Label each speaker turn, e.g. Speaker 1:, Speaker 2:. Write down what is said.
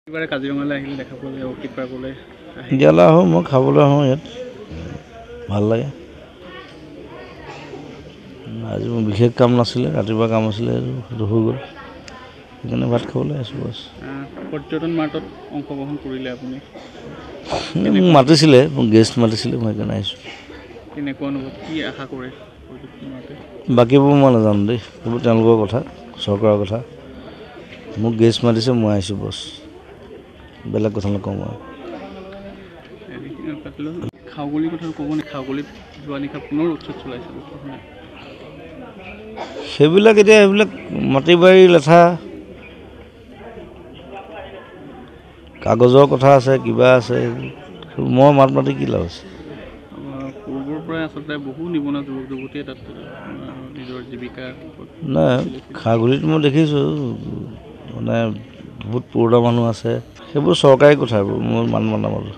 Speaker 1: এবাৰে কাজিৰঙালৈ আহিলে দেখা পোৱা যায় অৰ্কিড পাৰ্কলৈ
Speaker 2: ইয়ালৈ আহোঁ মই খাবলৈ আহোঁ ইয়াত ভাল লাগে আজি মোৰ বিশেষ কাম নাছিলে ৰাতিপুৱা কাম আছিলে সেইটো হৈ গ'ল সেইকাৰণে ভাত খাবলৈ আহিছোঁ বাছ
Speaker 1: পৰ্যটন মাৰ্টত অংশগ্ৰহণ কৰিলে আপুনি
Speaker 2: মোক মাতিছিলে মোক গেষ্ট মাতিছিলে মই সেইকাৰণে আহিছোঁ
Speaker 1: কেনেকুৱা অনুভৱ কি আশা কৰে পৰ্যটন মাৰ্টে
Speaker 2: বাকীবোৰ মই নাজানো দেই সেইবোৰ তেওঁলোকৰ কথা চৰকাৰৰ কথা মোক গেষ্ট মাতিছে মই আহিছোঁ বছ বেলেগ কথা নকওঁ মই
Speaker 1: খাওঁগলীৰ কথা ক'ব নে খাওঁগলীত যোৱা নিশা পুনৰ উৎসৱ চলাইছে
Speaker 2: সেইবিলাক এতিয়া সেইবিলাক মাটি বাৰী লেঠা কাগজৰ কথা আছে কিবা আছে মই মাত মাতি কি লাভ আছে
Speaker 1: পূৰ্বৰ পৰাই আচলতে বহু নিবনুৱা যুৱক যুৱতীয়ে তাত নিজৰ জীৱিকা
Speaker 2: নাই খাগলিত মই দেখিছোঁ মানে বহুত পুৰণা মানুহ আছে সেইবোৰ চৰকাৰী কথা মই মান নামানো